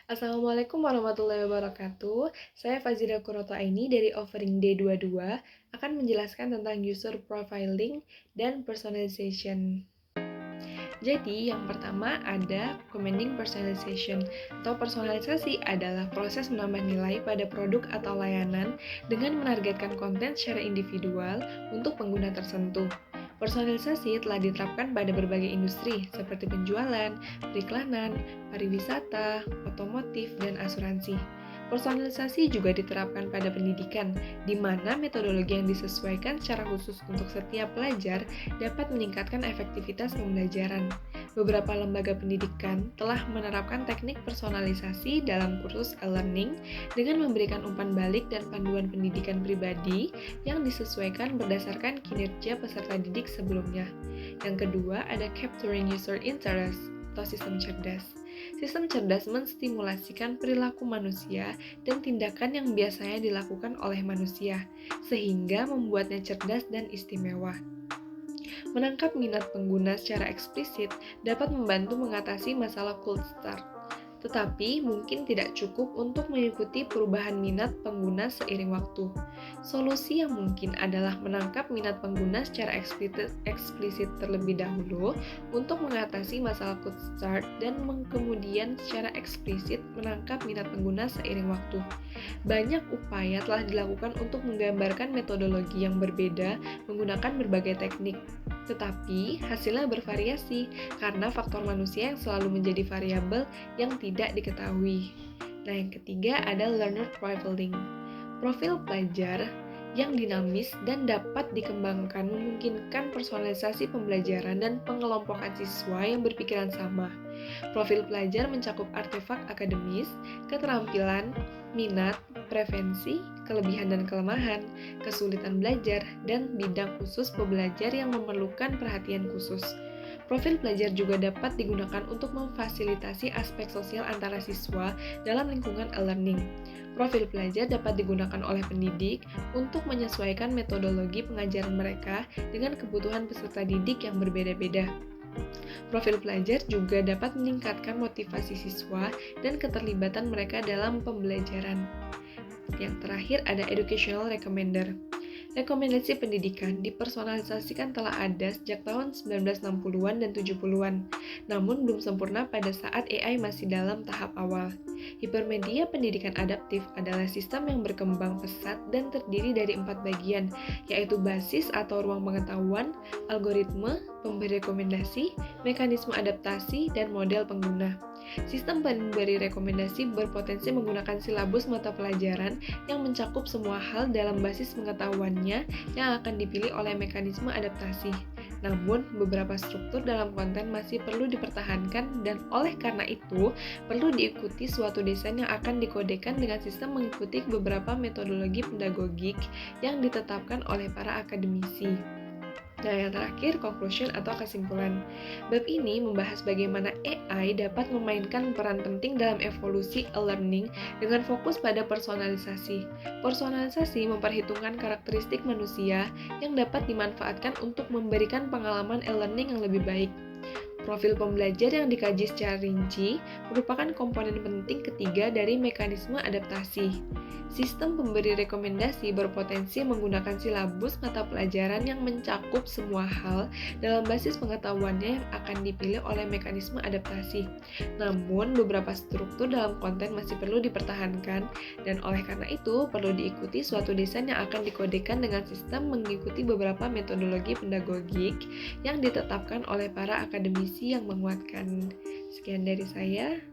Assalamualaikum warahmatullahi wabarakatuh. Saya Fazira Kuroto Aini dari Offering D22 akan menjelaskan tentang user profiling dan personalization. Jadi, yang pertama ada recommending personalization atau personalisasi adalah proses menambah nilai pada produk atau layanan dengan menargetkan konten secara individual untuk pengguna tertentu. Personalisasi telah diterapkan pada berbagai industri seperti penjualan, periklanan, pariwisata, otomotif, dan asuransi. Personalisasi juga diterapkan pada pendidikan, di mana metodologi yang disesuaikan secara khusus untuk setiap pelajar dapat meningkatkan efektivitas pembelajaran. Beberapa lembaga pendidikan telah menerapkan teknik personalisasi dalam kursus e-learning dengan memberikan umpan balik dan panduan pendidikan pribadi yang disesuaikan berdasarkan kinerja peserta didik sebelumnya. Yang kedua, ada capturing user interest atau sistem cerdas. Sistem cerdas menstimulasikan perilaku manusia dan tindakan yang biasanya dilakukan oleh manusia, sehingga membuatnya cerdas dan istimewa. Menangkap minat pengguna secara eksplisit dapat membantu mengatasi masalah cold start, tetapi mungkin tidak cukup untuk mengikuti perubahan minat pengguna seiring waktu. Solusi yang mungkin adalah menangkap minat pengguna secara eksplisit terlebih dahulu untuk mengatasi masalah cold start dan kemudian secara eksplisit menangkap minat pengguna seiring waktu. Banyak upaya telah dilakukan untuk menggambarkan metodologi yang berbeda menggunakan berbagai teknik, tetapi hasilnya bervariasi karena faktor manusia yang selalu menjadi variabel yang tidak diketahui. Nah, yang ketiga ada learner profiling. Profil pelajar yang dinamis dan dapat dikembangkan memungkinkan personalisasi pembelajaran dan pengelompokan siswa yang berpikiran sama. Profil pelajar mencakup artefak akademis, keterampilan, minat, preferensi, kelebihan dan kelemahan, kesulitan belajar, dan bidang khusus pembelajar yang memerlukan perhatian khusus. Profil pelajar juga dapat digunakan untuk memfasilitasi aspek sosial antara siswa dalam lingkungan e-learning. Profil pelajar dapat digunakan oleh pendidik untuk menyesuaikan metodologi pengajaran mereka dengan kebutuhan peserta didik yang berbeda-beda. Profil pelajar juga dapat meningkatkan motivasi siswa dan keterlibatan mereka dalam pembelajaran. Yang terakhir ada educational recommender. Rekomendasi pendidikan dipersonalisasikan telah ada sejak tahun 1960-an dan 70-an, namun belum sempurna pada saat AI masih dalam tahap awal. Hipermedia pendidikan adaptif adalah sistem yang berkembang pesat dan terdiri dari 4 bagian, yaitu basis atau ruang pengetahuan, algoritma, pemberi rekomendasi, mekanisme adaptasi, dan model pengguna. Sistem pemberi rekomendasi berpotensi menggunakan silabus mata pelajaran yang mencakup semua hal dalam basis pengetahuannya yang akan dipilih oleh mekanisme adaptasi. Namun, beberapa struktur dalam konten masih perlu dipertahankan dan oleh karena itu, perlu diikuti suatu desain yang akan dikodekan dengan sistem mengikuti beberapa metodologi pedagogik yang ditetapkan oleh para akademisi. Nah, yang terakhir, conclusion atau kesimpulan. Bab ini membahas bagaimana AI dapat memainkan peran penting dalam evolusi e-learning dengan fokus pada personalisasi. Personalisasi memperhitungkan karakteristik manusia yang dapat dimanfaatkan untuk memberikan pengalaman e-learning yang lebih baik. Profil pembelajar yang dikaji secara rinci merupakan komponen penting ketiga dari mekanisme adaptasi. Sistem pemberi rekomendasi berpotensi menggunakan silabus mata pelajaran yang mencakup semua hal dalam basis pengetahuannya yang akan dipilih oleh mekanisme adaptasi. Namun, beberapa struktur dalam konten masih perlu dipertahankan, dan oleh karena itu perlu diikuti suatu desain yang akan dikodekan dengan sistem mengikuti beberapa metodologi pedagogik yang ditetapkan oleh para akademisi yang menguatkan. Sekian dari saya.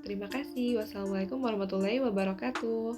Terima kasih. Wassalamualaikum warahmatullahi wabarakatuh.